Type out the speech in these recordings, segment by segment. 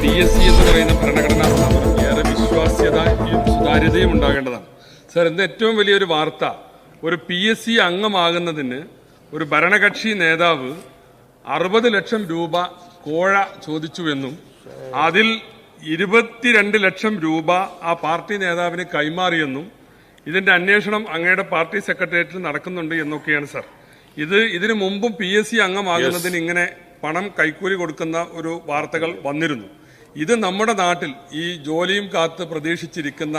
PSC എന്ന് പറയുന്ന ഭരണഘടനാ സ്ഥാപനം ഏറെ വിശ്വാസ്യതയും സുതാര്യതയും ഉണ്ടാകേണ്ടതാണ്. സർ, ഇന്ന് ഏറ്റവും വലിയൊരു വാർത്ത, ഒരു PSC അംഗമാകുന്നതിന് ഒരു ഭരണകക്ഷി നേതാവ് 60 ലക്ഷം രൂപ കോഴ ചോദിച്ചുവെന്നും അതിൽ 22 ലക്ഷം രൂപ ആ പാർട്ടി നേതാവിന് കൈമാറിയെന്നും ഇതിന്റെ അന്വേഷണം അങ്ങയുടെ പാർട്ടി സെക്രട്ടേറിയറ്റിൽ നടക്കുന്നുണ്ട് എന്നൊക്കെയാണ് സർ. ഇതിനു മുമ്പും PSC അംഗമാകുന്നതിന് ഇങ്ങനെ പണം കൈക്കൂലി കൊടുക്കുന്ന ഒരു വാർത്തകൾ വന്നിരുന്നു. ഇത് നമ്മുടെ നാട്ടിൽ ഈ ജോലിയും കാത്ത് പ്രതീക്ഷിച്ചിരിക്കുന്ന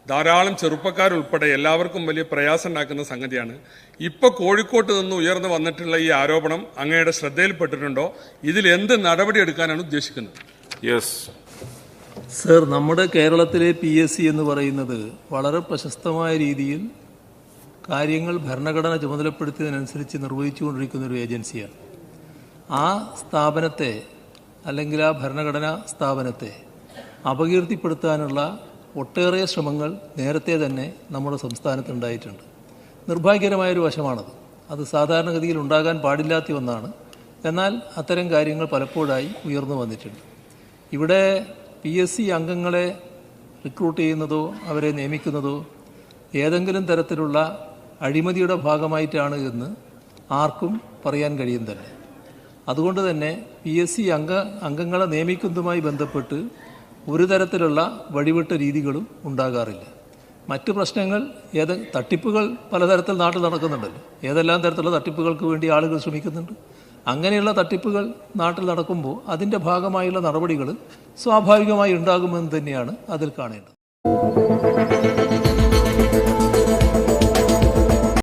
ധാരാളം ചെറുപ്പക്കാരുൾപ്പെടെ എല്ലാവർക്കും വലിയ പ്രയാസം ഉണ്ടാക്കുന്ന സംഗതിയാണ്. ഇപ്പൊ കോഴിക്കോട്ട് നിന്ന് ഉയർന്നു വന്നിട്ടുള്ള ഈ ആരോപണം അങ്ങയുടെ ശ്രദ്ധയിൽപ്പെട്ടിട്ടുണ്ടോ? ഇതിൽ എന്ത് നടപടി എടുക്കാനാണ് ഉദ്ദേശിക്കുന്നത്? സർ, നമ്മുടെ കേരളത്തിലെ PSC എന്ന് പറയുന്നത് വളരെ പ്രശസ്തമായ രീതിയിൽ കാര്യങ്ങൾ ഭരണഘടന ചുമതലപ്പെടുത്തിയതിനനുസരിച്ച് നിർവഹിച്ചുകൊണ്ടിരിക്കുന്ന ഒരു ഏജൻസിയാണ്. ആ സ്ഥാപനത്തെ അല്ലെങ്കിൽ ആ ഭരണഘടനാ സ്ഥാപനത്തെ അപകീർത്തിപ്പെടുത്താനുള്ള ഒട്ടേറെ ശ്രമങ്ങൾ നേരത്തെ തന്നെ നമ്മുടെ സംസ്ഥാനത്തുണ്ടായിട്ടുണ്ട്. നിർഭാഗ്യകരമായൊരു വശമാണത്. അത് സാധാരണഗതിയിൽ ഉണ്ടാകാൻ പാടില്ലാത്ത ഒന്നാണ്. എന്നാൽ അത്തരം കാര്യങ്ങൾ പലപ്പോഴായി ഉയർന്നു വന്നിട്ടുണ്ട്. ഇവിടെ PSC അംഗങ്ങളെ റിക്രൂട്ട് ചെയ്യുന്നതോ അവരെ നിയമിക്കുന്നതോ ഏതെങ്കിലും തരത്തിലുള്ള അഴിമതിയുടെ ഭാഗമായിട്ടാണ് എന്ന് ആർക്കും പറയാൻ കഴിയുന്നതല്ല. അതുകൊണ്ട് തന്നെ PSC അംഗങ്ങളെ നിയമിക്കുന്നതുമായി ബന്ധപ്പെട്ട് ഒരു തരത്തിലുള്ള വഴിവിട്ട രീതികളും ഉണ്ടാകാറില്ല. മറ്റ് പ്രശ്നങ്ങൾ തട്ടിപ്പുകൾ പലതരത്തിൽ നാട്ടിൽ നടക്കുന്നുണ്ടല്ലോ. ഏതെല്ലാം തരത്തിലുള്ള തട്ടിപ്പുകൾക്ക് വേണ്ടി ആളുകൾ ശ്രമിക്കുന്നുണ്ട്. അങ്ങനെയുള്ള തട്ടിപ്പുകൾ നാട്ടിൽ നടക്കുമ്പോൾ അതിൻ്റെ ഭാഗമായുള്ള നടപടികൾ സ്വാഭാവികമായി ഉണ്ടാകുമെന്ന് തന്നെയാണ് അതിൽ കാണേണ്ടത്.